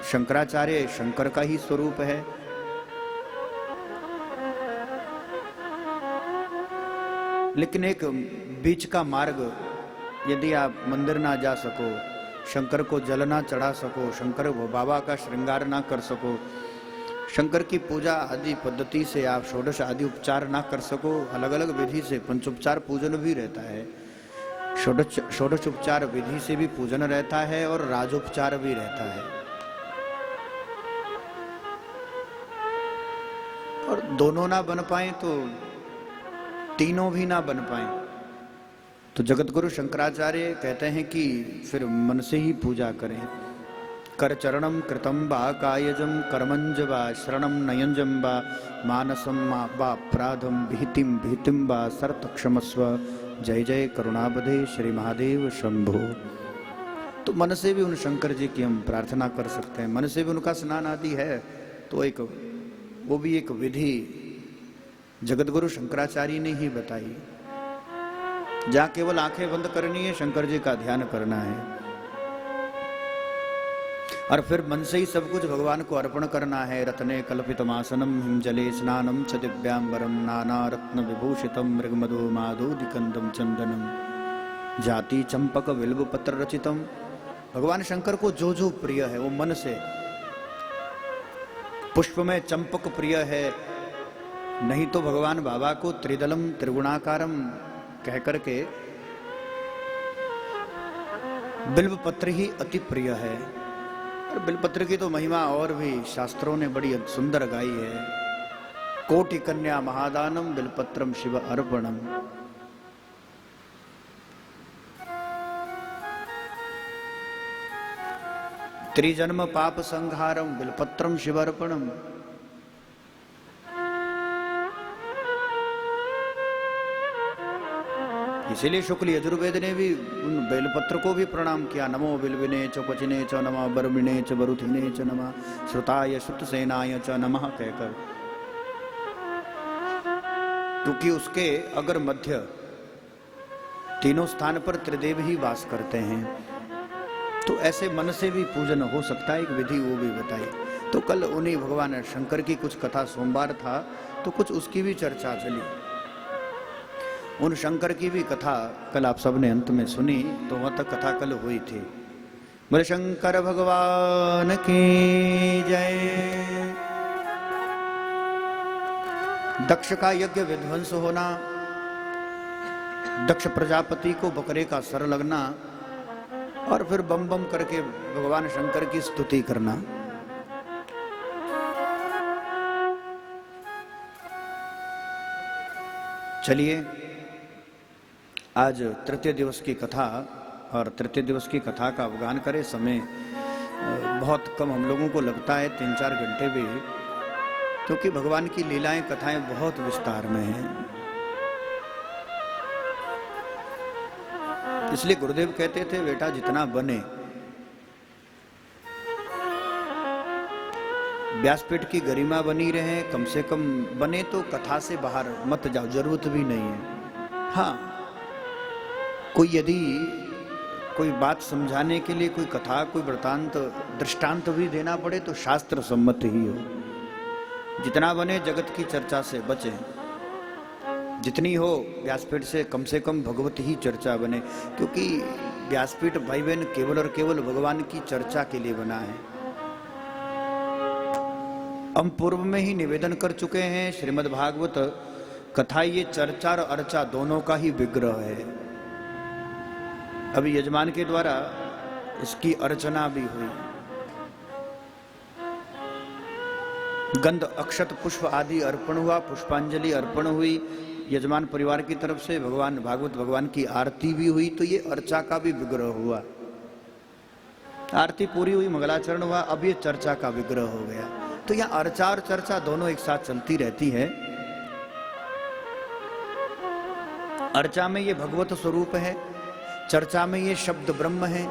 शंकराचार्य शंकर का ही स्वरूप है। लेकिन एक बीच का मार्ग, यदि आप मंदिर ना जा सको, शंकर को जल ना चढ़ा सको, शंकर बाबा का श्रृंगार ना कर सको, शंकर की पूजा आदि पद्धति से आप षोडश आदि उपचार ना कर सको, अलग अलग विधि से पंचोपचार पूजन भी रहता है, षोडश उपचार विधि से भी पूजन रहता है और राजोपचार भी रहता है। और दोनों ना बन पाए तो तीनों भी ना बन पाए तो जगत गुरु शंकराचार्य कहते हैं कि फिर मन से ही पूजा करें। कर चरणम कृतम बा कायजम कर्मंज बा शरणम नयंजम बा मानसम बा अपराधम विहितिम विहितिम बा सर्त क्षमस्व जय जय करुणाबधे श्री महादेव शंभो। तो मन से भी उन शंकर जी की हम प्रार्थना कर सकते हैं, मन से भी उनका स्नान आदि है तो एक वो भी एक विधि जगत गुरु शंकराचार्य ने ही बताई। जहां केवल आंखें बंद करनी है, शंकर जी का ध्यान करना है और फिर मन से ही सब कुछ भगवान को अर्पण करना है। रत्ने कल्पितमासनम हिमजले स्नानम च दिव्यांबरम नाना रत्न विभूषितम मृगमधु माधुदिकंदम चंदनम जाति चंपक बिल्व पत्र रचितम। भगवान शंकर को जो जो प्रिय है वो मन से, पुष्प में चंपक प्रिय है, नहीं तो भगवान बाबा को त्रिदलम त्रिगुणाकारम कह करके बिल्व पत्र ही अति प्रिय है। और बिल्व पत्र की तो महिमा और भी शास्त्रों ने बड़ी सुंदर गाई है। कोटि कन्या महादानम बिल्वपत्रम शिव अर्पणम। त्रिजन्म पाप संहारम बिल्वपत्रम शिव अर्पणम। इसीलिए शुक्ल यजुर्वेद ने भी उन बेलपत्र को भी प्रणाम किया। नमो बिल्विने च क्वचिने च नमः बर्मिणे च बरुथिने च नमः श्रुताय श्रुतसेनाय च नमः कहकर, क्योंकि उसके अगर मध्य तीनों स्थान पर त्रिदेव ही वास करते हैं। तो ऐसे मन से भी पूजन हो सकता है, एक विधि वो भी बताई। तो कल उन्हीं भगवान शंकर की कुछ कथा, सोमवार था तो कुछ उसकी भी चर्चा चली। उन शंकर की भी कथा कल आप सबने अंत में सुनी, तो वह तक कथा कल हुई थी। बोले शंकर भगवान की जय। दक्ष का यज्ञ विध्वंस होना, दक्ष प्रजापति को बकरे का सर लगना और फिर बम बम करके भगवान शंकर की स्तुति करना। चलिए आज तृतीय दिवस की कथा, और तृतीय दिवस की कथा का अवगान करें। समय बहुत कम हम लोगों को लगता है, 3-4 घंटे भी, क्योंकि भगवान की लीलाएं कथाएं बहुत विस्तार में हैं। इसलिए गुरुदेव कहते थे बेटा जितना बने, व्यासपीठ की गरिमा बनी रहे, कम से कम बने तो कथा से बाहर मत जाओ, जरूरत भी नहीं है। हाँ, कोई यदि कोई बात समझाने के लिए कोई कथा, कोई वृतांत, दृष्टांत भी देना पड़े तो शास्त्र सम्मत ही हो। जितना बने जगत की चर्चा से बचे, जितनी हो व्यासपीठ से कम भगवत ही चर्चा बने, क्योंकि व्यासपीठ भाई बहन केवल और केवल भगवान की चर्चा के लिए बना है। हम पूर्व में ही निवेदन कर चुके हैं, श्रीमद् भागवत कथा ये चर्चा और अर्चा दोनों का ही विग्रह है। अभी यजमान के द्वारा इसकी अर्चना भी हुई, गंध अक्षत पुष्प आदि अर्पण हुआ, पुष्पांजलि अर्पण हुई यजमान परिवार की तरफ से, भगवान भागवत भगवान की आरती भी हुई। तो ये अर्चा का भी विग्रह हुआ। आरती पूरी हुई, मंगलाचरण हुआ, अब ये चर्चा का विग्रह हो गया। तो यहाँ अर्चा और चर्चा दोनों एक साथ चलती रहती है। अर्चा में ये भगवत स्वरूप है, चर्चा में ये शब्द ब्रह्म है।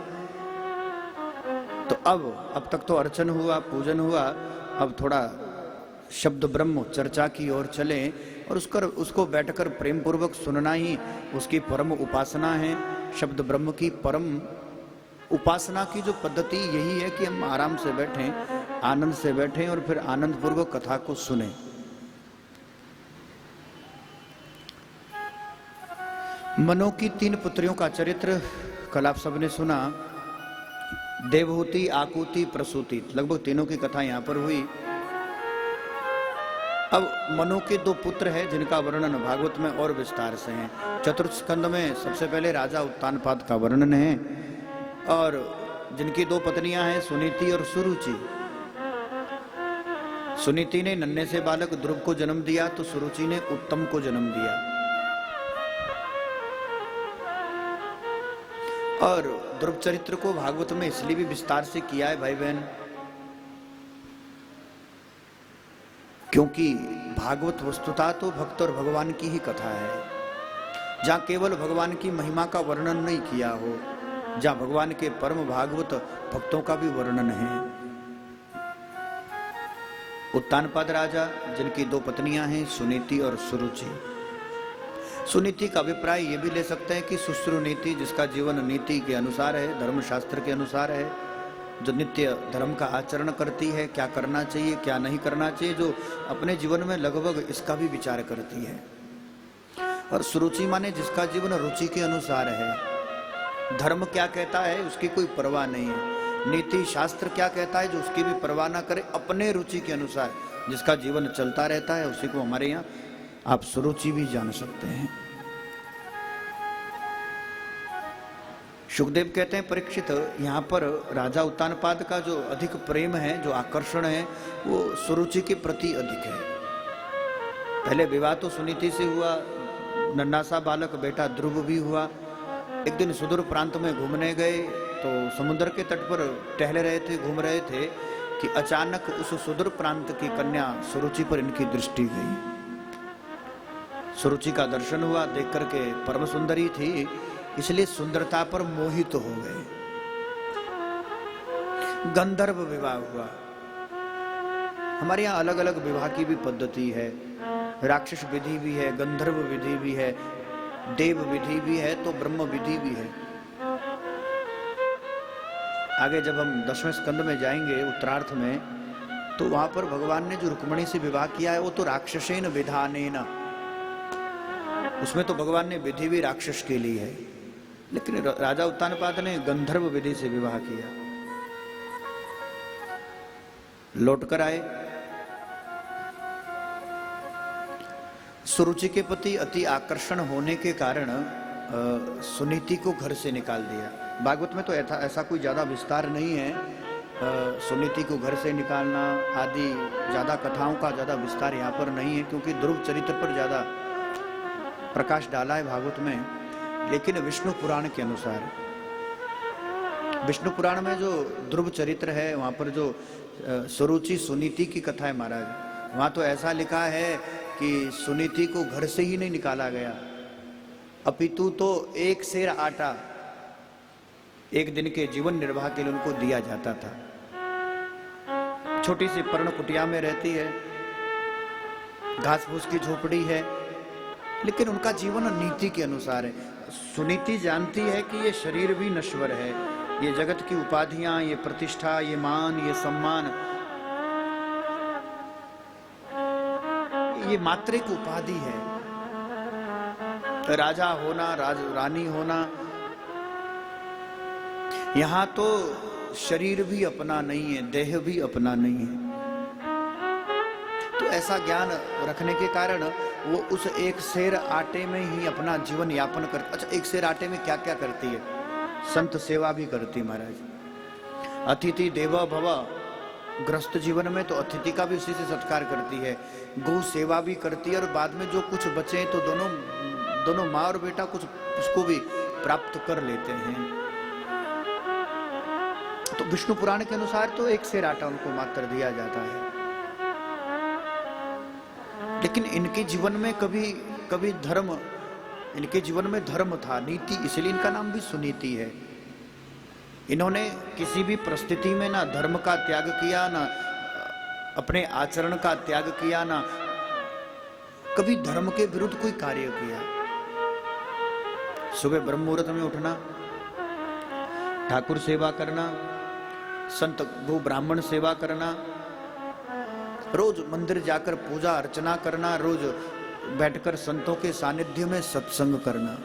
तो अब तक तो अर्चन हुआ, पूजन हुआ, अब थोड़ा शब्द ब्रह्म चर्चा की ओर चले और उसको बैठकर प्रेम पूर्वक सुनना ही उसकी परम उपासना है। शब्द ब्रह्म की परम उपासना की जो पद्धति यही है कि हम आराम से बैठें, आनंद से बैठें और फिर आनंद पूर्वक कथा को सुने। मनु की 3 पुत्रियों का चरित्र कल आप सबने सुना। देवहूति, आकुति, प्रसूति, लगभग तीनों की कथा यहां पर हुई। अब मनु के 2 पुत्र हैं जिनका वर्णन भागवत में और विस्तार से है। चतुर्थ स्कंद में सबसे पहले राजा उत्तानपाद का वर्णन है और जिनकी 2 पत्नियां हैं सुनीति और सुरुचि। सुनीति ने नन्हे से बालक ध्रुव को जन्म दिया तो सुरुचि ने उत्तम को जन्म दिया। और ध्रुव चरित्र को भागवत में इसलिए भी विस्तार से किया है भाई बहन, क्योंकि भागवत वस्तुतः तो भक्त और भगवान की ही कथा है, जहां केवल भगवान की महिमा का वर्णन नहीं किया हो, जहां भगवान के परम भागवत भक्तों का भी वर्णन है। उत्तानपाद राजा जिनकी 2 पत्नियां हैं सुनीति और सुरुचि। सुनीति का अभिप्राय ये भी ले सकते हैं कि सुश्रु नीति, जिसका जीवन नीति के अनुसार है, धर्मशास्त्र के अनुसार है, जो नित्य धर्म का आचरण करती है, क्या करना चाहिए क्या नहीं करना चाहिए, जो अपने जीवन में लगभग इसका भी विचार करती है। और सुरुचि माने जिसका जीवन रुचि के अनुसार है, धर्म क्या कहता है उसकी कोई परवाह नहीं है, नीति शास्त्र क्या कहता है जो उसकी भी परवाह ना करे, अपने रुचि के अनुसार जिसका जीवन चलता रहता है उसी को हमारे यहाँ आप सुरुचि भी जान सकते हैं। सुखदेव कहते हैं परीक्षित, यहाँ पर राजा उत्तानपाद का जो अधिक प्रेम है, जो आकर्षण है, वो सुरुचि के प्रति अधिक है। पहले विवाह तो सुनीति से हुआ, नन्हा सा बालक बेटा ध्रुव भी हुआ। एक दिन सुदूर प्रांत में घूमने गए तो समुद्र के तट पर टहल रहे थे, घूम रहे थे कि अचानक उस सुदूर प्रांत की कन्या सुरुचि पर इनकी दृष्टि गई। सुरुचि का दर्शन हुआ, देख करके परम सुंदरी थी, इसलिए सुंदरता पर मोहित हो गए। गंधर्व विवाह हुआ। हमारे यहाँ अलग अलग विवाह की भी पद्धति है, राक्षस विधि भी है, गंधर्व विधि भी है, देव विधि भी है, तो ब्रह्म विधि भी है। आगे जब हम 10वें स्कंद में जाएंगे उत्तरार्थ में, तो वहां पर भगवान ने जो रुक्मिणी से विवाह किया है वो तो राक्षसेन विधानेन, उसमें तो भगवान ने विधि भी राक्षस के लिए है, लेकिन राजा उत्तानपाद ने गंधर्व विधि से विवाह किया। लौटकर आए, सुरुचि के प्रति अति आकर्षण होने के कारण सुनीति को घर से निकाल दिया। भागवत में तो ऐसा कोई ज्यादा विस्तार नहीं है, सुनीति को घर से निकालना आदि ज्यादा कथाओं का ज्यादा विस्तार यहाँ पर नहीं है, क्योंकि ध्रुव चरित्र पर ज्यादा प्रकाश डाला है भागवत में। लेकिन विष्णु पुराण के अनुसार, विष्णु पुराण में जो ध्रुव चरित्र है वहां पर जो सुरुचि सुनीति की कथा है महाराज, वहां तो ऐसा लिखा है कि सुनीति को घर से ही नहीं निकाला गया, अपितु तो 1 सेर आटा एक दिन के जीवन निर्वाह के लिए उनको दिया जाता था। छोटी सी पर्ण कुटिया में रहती है, घास फूस की झोपड़ी है, लेकिन उनका जीवन नीति के अनुसार है। सुनीति जानती है कि ये शरीर भी नश्वर है, ये जगत की उपाधियां, ये प्रतिष्ठा, ये मान, ये सम्मान, ये मात्रिक उपाधि है। राजा होना, रानी होना, यहां तो शरीर भी अपना नहीं है, देह भी अपना नहीं है। तो ऐसा ज्ञान रखने के कारण वो उस 1 सेर आटे में ही अपना जीवन यापन कर। अच्छा, 1 सेर आटे में क्या क्या करती है? संत सेवा भी करती महाराज। अतिथि देवो भव, ग्रस्त जीवन में तो अतिथि का भी उसी से सत्कार करती है, गौ सेवा भी करती है, और बाद में जो कुछ बचे तो दोनों माँ और बेटा कुछ उसको भी प्राप्त कर लेते हैं। तो विष्णु पुराण के अनुसार तो 1 सेर आटा उनको मात्र दिया जाता है। लेकिन इनके जीवन में कभी धर्म, इनके जीवन में धर्म था, नीति, इसलिए इनका नाम भी सुनीति है। इन्होंने किसी भी परिस्थिति में ना धर्म का त्याग किया, ना अपने आचरण का त्याग किया, ना कभी धर्म के विरुद्ध कोई कार्य किया। सुबह ब्रह्म मुहूर्त में उठना, ठाकुर सेवा करना, संत गो ब्राह्मण सेवा करना, रोज मंदिर जाकर पूजा अर्चना करना, रोज बैठकर संतों के सानिध्य में सत्संग करना।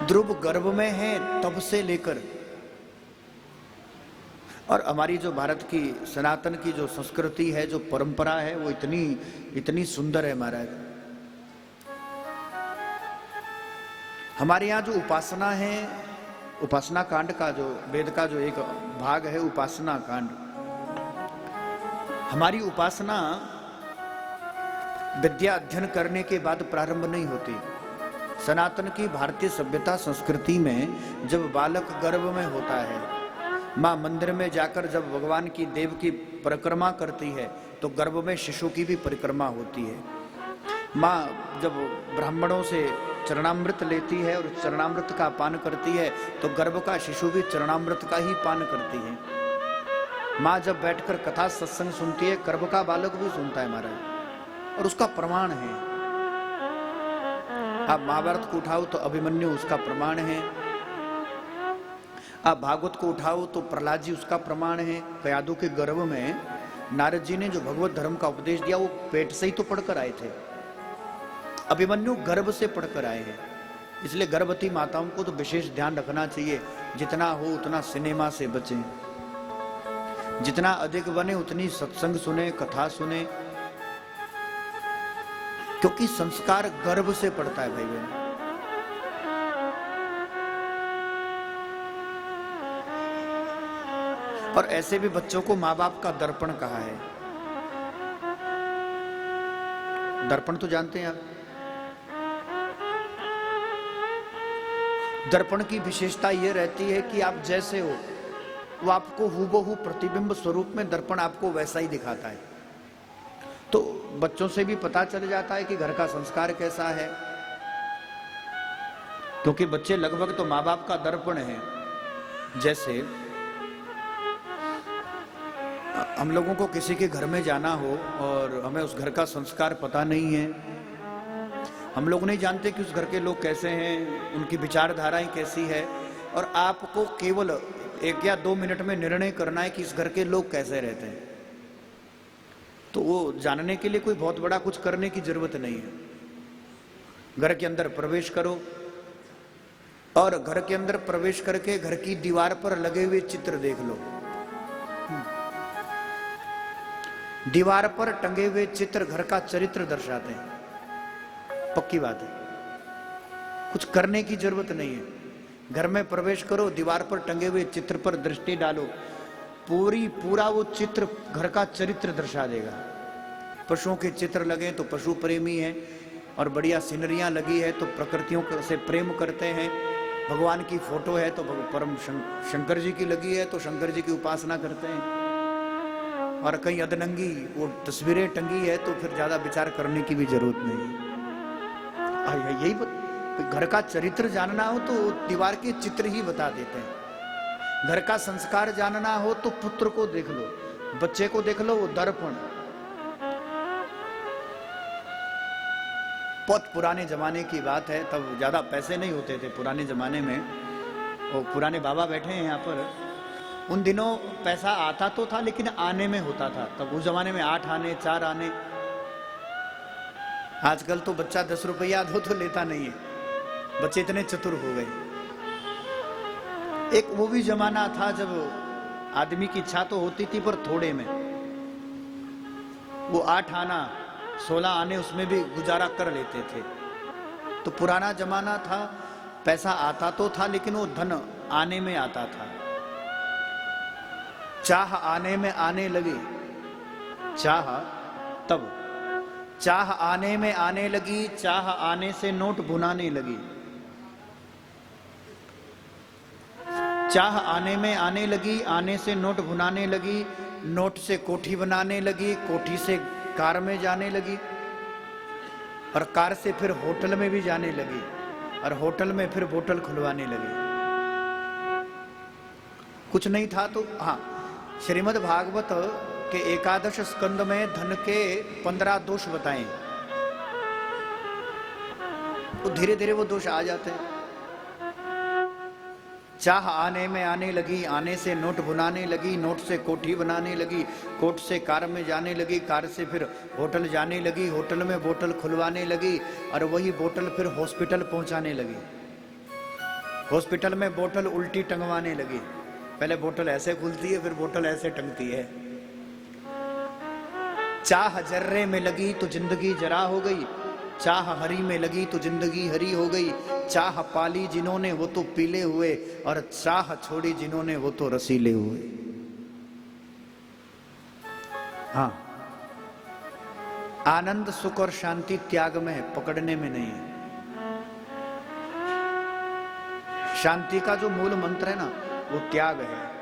ध्रुव गर्भ में है तब से लेकर, और हमारी जो भारत की सनातन की जो संस्कृति है, जो परंपरा है, वो इतनी सुंदर है महाराज। हमारे यहाँ जो उपासना है, उपासना कांड का जो वेद का जो एक भाग है उपासना कांड, हमारी उपासना विद्या अध्ययन करने के बाद प्रारंभ नहीं होती। सनातन की भारतीय सभ्यता संस्कृति में जब बालक गर्भ में होता है, माँ मंदिर में जाकर जब भगवान की देव की परिक्रमा करती है तो गर्भ में शिशु की भी परिक्रमा होती है। माँ जब ब्राह्मणों से चरणामृत लेती है और चरणामृत का पान करती है तो गर्भ का शिशु भी चरणामृत का ही पान करती है। माँ जब बैठकर कथा सत्संग सुनती है, गर्भ का बालक भी सुनता है महाराज, और उसका प्रमाण है। आप महाभारत को उठाओ तो अभिमन्यु उसका प्रमाण है, आप भागवत को उठाओ तो प्रहलाद जी उसका प्रमाण है। कयादू के गर्भ में नारद जी ने जो भगवत धर्म का उपदेश दिया वो पेट से ही तो पढ़कर आए थे, अभिमन्यु गर्भ से पढ़कर आए हैं। इसलिए गर्भवती माताओं को तो विशेष ध्यान रखना चाहिए, जितना हो उतना सिनेमा से बचें, जितना अधिक बने उतनी सत्संग सुने, कथा सुने, क्योंकि संस्कार गर्भ से पड़ता है भाई बहन। और ऐसे भी बच्चों को माँ बाप का दर्पण कहा है। दर्पण तो जानते हैं आप। दर्पण की विशेषता यह रहती है कि आप जैसे हो वो आपको हूबहू प्रतिबिंब स्वरूप में दर्पण आपको वैसा ही दिखाता है। तो बच्चों से भी पता चल जाता है कि घर का संस्कार कैसा है, क्योंकि बच्चे लगभग तो माँ बाप का दर्पण है। जैसे हम लोगों को किसी के घर में जाना हो और हमें उस घर का संस्कार पता नहीं है, हम लोग नहीं जानते कि उस घर के लोग कैसे हैं, उनकी विचारधाराएं कैसी है, और आपको केवल 1 या 2 मिनट में निर्णय करना है कि इस घर के लोग कैसे रहते हैं। तो वो जानने के लिए कोई बहुत बड़ा कुछ करने की जरूरत नहीं है। घर के अंदर प्रवेश करो और घर के अंदर प्रवेश करके घर की दीवार पर लगे हुए चित्र देख लो। दीवार पर टंगे हुए चित्र घर का चरित्र दर्शाते हैं, पक्की बात है, कुछ करने की जरूरत नहीं है। घर में प्रवेश करो, दीवार पर टंगे हुए चित्र पर दृष्टि डालो, पूरा वो चित्र घर का चरित्र दर्शा देगा। पशुओं के चित्र लगे तो पशु प्रेमी है, और बढ़िया सीनरियां लगी है तो प्रकृतियों से प्रेम करते हैं। भगवान की फोटो है तो परम शंकर जी की लगी है तो शंकर जी की उपासना करते हैं, और कहीं अधनंगी वो तस्वीरें टंगी है तो फिर ज्यादा विचार करने की भी जरूरत नहीं। यही घर का चरित्र जानना हो तो दीवार के चित्र ही बता देते हैं। घर का संस्कार जानना हो तो पुत्र को देख लो, बच्चे को देख लो, वो दर्पण। बहुत पुराने जमाने की बात है, तब ज्यादा पैसे नहीं होते थे पुराने जमाने में। वो पुराने बाबा बैठे हैं यहाँ पर, उन दिनों पैसा आता तो था लेकिन आने में होता था। तब उस जमाने में 8 आने 4 आने। आजकल तो बच्चा 10 रुपया दो तो लेता नहीं है, बच्चे इतने चतुर हो गए। एक वो भी जमाना था जब आदमी की इच्छा तो होती थी पर थोड़े में, वो 8 आना 16 आने उसमें भी गुजारा कर लेते थे। तो पुराना जमाना था, पैसा आता तो था लेकिन वो धन आने में आता था। चाह आने में आने लगी, चाह तब चाह आने में आने लगी, चाह आने से नोट भुनाने लगी। चाह आने में आने लगी, आने से नोट भुनाने लगी, नोट से कोठी बनाने लगी, कोठी से कार में जाने लगी, और कार से फिर होटल में भी जाने लगी, और होटल में फिर बोतल खुलवाने लगी। कुछ नहीं था तो हाँ, श्रीमद् भागवत के 11 स्कंद में धन के 15 दोष बताएं, तो धीरे धीरे वो दोष आ जाते हैं। चाह आने में आने लगी, आने से नोट बुनाने लगी, नोट से कोठी बनाने लगी, कोट से कार में जाने लगी, कार से फिर होटल जाने लगी, होटल में बोतल खुलवाने लगी और वही बोतल फिर हॉस्पिटल पहुंचाने लगी। हॉस्पिटल में बोतल उल्टी टंगवाने लगी। पहले बोतल ऐसे खुलती है, फिर बोतल ऐसे टंगती है। चाह जर्रे में लगी तो जिंदगी जरा हो गई, चाह हरी में लगी तो जिंदगी हरी हो गई। चाह पाली जिन्होंने वो तो पीले हुए, और चाह छोड़ी जिन्होंने वो तो रसीले हुए। हाँ, आनंद सुख और शांति त्याग में है, पकड़ने में नहीं है। शांति का जो मूल मंत्र है ना, वो त्याग है।